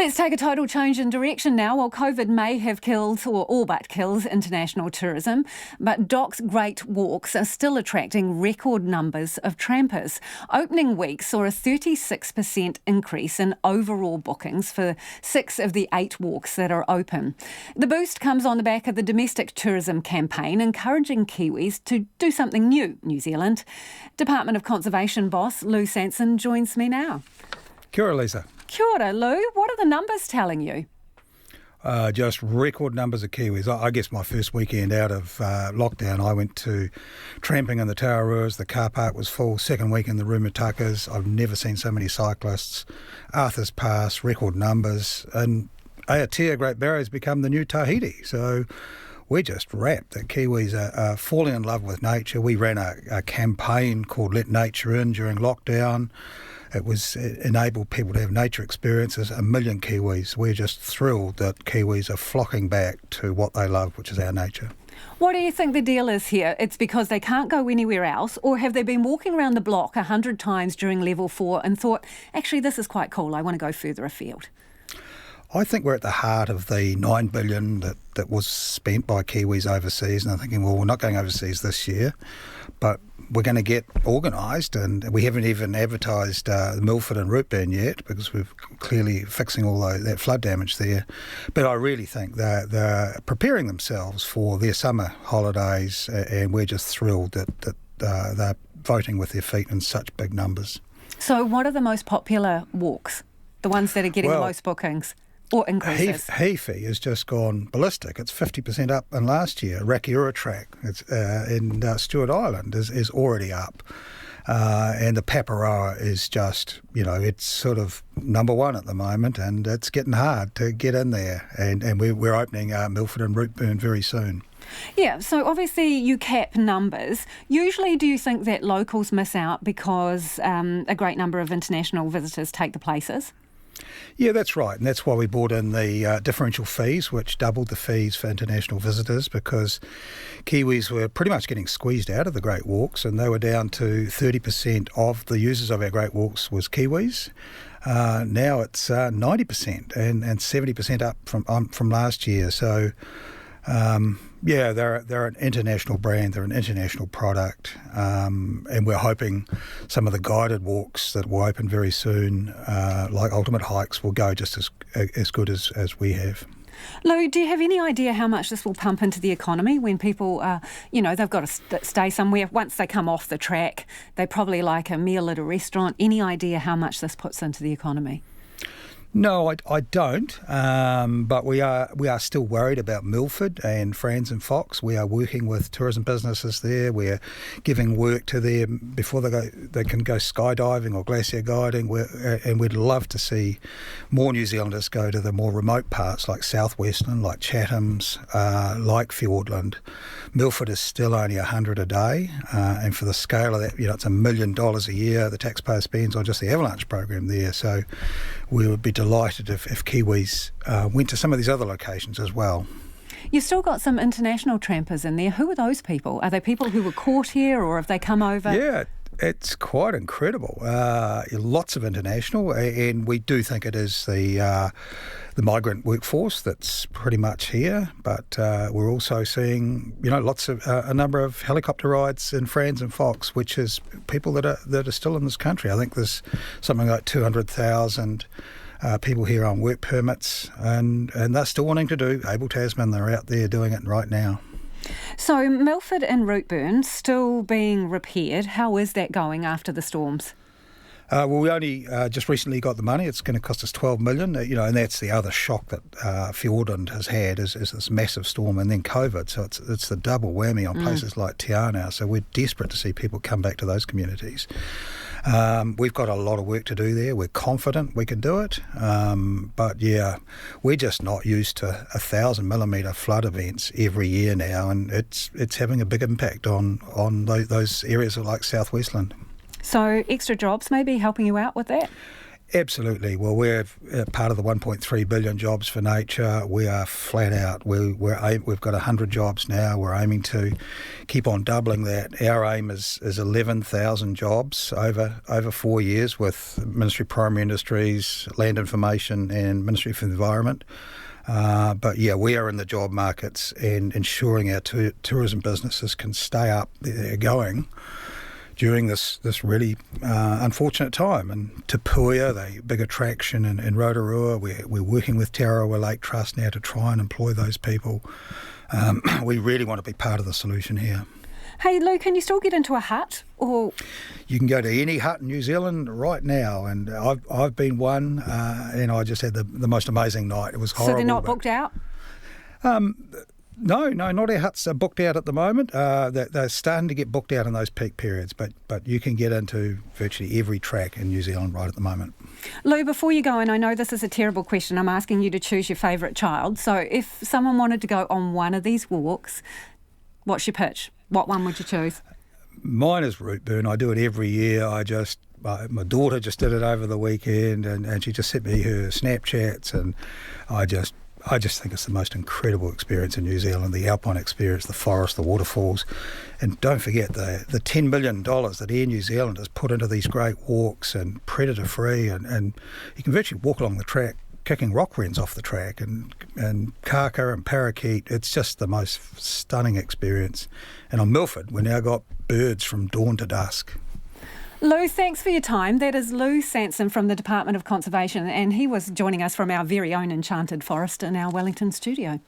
Let's take a total change in direction now. Well, COVID may have killed, or all but killed, international tourism, but Doc's Great Walks are still attracting record numbers of trampers. Opening week saw a 36% increase in overall bookings for 6 of the 8 walks that are open. The boost comes on the back of the domestic tourism campaign encouraging Kiwis to do something new, New Zealand. Department of Conservation boss Lou Sanson joins me now. Kia ora, Lisa. Kia ora, Lou. What are the numbers telling you? Just record numbers of Kiwis. I guess my first weekend out of lockdown, I went to tramping in the Tauraruas. The car park was full. Second week in the Rumatakas. I've never seen so many cyclists. Arthur's Pass, record numbers. And Aotea, Great Barrier, has become the new Tahiti. So we're just rapt that Kiwis are falling in love with nature. We ran a campaign called Let Nature In during lockdown. It enabled people to have nature experiences. 1 million Kiwis. We're just thrilled that Kiwis are flocking back to what they love, which is our nature. What do you think the deal is here? It's because they can't go anywhere else, or have they been walking around the block 100 times during level 4 and thought, actually, this is quite cool, I want to go further afield? I think we're at the heart of the $9 billion that was spent by Kiwis overseas, and I'm thinking, well, we're not going overseas this year, but we're going to get organised, and we haven't even advertised Milford and Rootburn yet because we're clearly fixing all that flood damage there. But I really think they're preparing themselves for their summer holidays, and we're just thrilled that they're voting with their feet in such big numbers. So what are the most popular walks, the ones that are getting the most bookings? Or increases? Hefe has just gone ballistic. It's 50% up in last year. Rakiura track in Stewart Island is already up. And the Paparoa is just, it's sort of number one at the moment, and it's getting hard to get in there. And we're opening Milford and Rootburn very soon. Yeah, so obviously you cap numbers. Usually do you think that locals miss out because a great number of international visitors take the places? Yeah, that's right, and that's why we brought in the differential fees, which doubled the fees for international visitors, because Kiwis were pretty much getting squeezed out of the Great Walks, and they were down to 30% of the users of our Great Walks was Kiwis. Now it's 90% and 70% up from last year. So they're an international brand, they're an international product, and we're hoping some of the guided walks that will open very soon, like Ultimate Hikes, will go just as good as we have. Lou, do you have any idea how much this will pump into the economy when people, they've got to stay somewhere? Once they come off the track, they probably like a meal at a restaurant. Any idea how much this puts into the economy? No, I don't, but we are still worried about Milford and Franz and Fox. We are working with tourism businesses there. We're giving work to them before they can go skydiving or glacier guiding. And we'd love to see more New Zealanders go to the more remote parts like Southwestern, like Chatham's, like Fiordland. Milford is still only 100 a day, and for the scale of that, it's $1 million a year the taxpayer spends on just the avalanche program there. So we would be delighted if Kiwis went to some of these other locations as well. You've still got some international trampers in there. Who are those people? Are they people who were caught here, or have they come over? Yeah, it's quite incredible. Lots of international, and we do think it is the migrant workforce that's pretty much here. But we're also seeing, lots of a number of helicopter rides in Franz and Fox, which is people that are still in this country. I think there's something like 200,000 people here on work permits, and they're still wanting to do Able Tasman. They're out there doing it right now. So Milford and Rootburn still being repaired. How is that going after the storms? Well, we only just recently got the money. It's going to cost us $12 million, and that's the other shock that Fiordland has had is this massive storm and then COVID. So it's the double whammy on places like Te Anau. So we're desperate to see people come back to those communities. We've got a lot of work to do there. We're confident we can do it. But yeah, we're just not used to 1,000 millimetre flood events every year now, and it's having a big impact on those areas like Southwestland. So extra jobs maybe helping you out with that? Absolutely. Well, we're part of the 1.3 billion jobs for nature. We are flat out. We've got 100 jobs now. We're aiming to keep on doubling that. Our aim is 11,000 jobs over 4 years with Ministry of Primary Industries, Land Information and Ministry for the Environment. But yeah, we are in the job markets and ensuring our tourism businesses can stay up there going during this really unfortunate time. And Te Puia, the big attraction in Rotorua, we're working with Te Arawa Lake Trust now to try and employ those people. We really want to be part of the solution here. Hey Lou, can you still get into a hut? Or you can go to any hut in New Zealand right now, and I've been one, and I just had the most amazing night. It was horrible. So they're not booked out? No, not our huts are booked out at the moment. They're starting to get booked out in those peak periods, but you can get into virtually every track in New Zealand right at the moment. Lou, before you go, and I know this is a terrible question, I'm asking you to choose your favourite child. So if someone wanted to go on one of these walks, what's your pitch? What one would you choose? Mine is root burn. I do it every year. My daughter just did it over the weekend, and she just sent me her Snapchats, and I just think it's the most incredible experience in New Zealand, the alpine experience, the forest, the waterfalls. And don't forget the $10 million that Air New Zealand has put into these great walks and predator-free, and you can virtually walk along the track kicking rock wrens off the track and kaka and parakeet. It's just the most stunning experience. And on Milford, we now got birds from dawn to dusk. Lou, thanks for your time. That is Lou Sanson from the Department of Conservation, and he was joining us from our very own enchanted forest in our Wellington studio.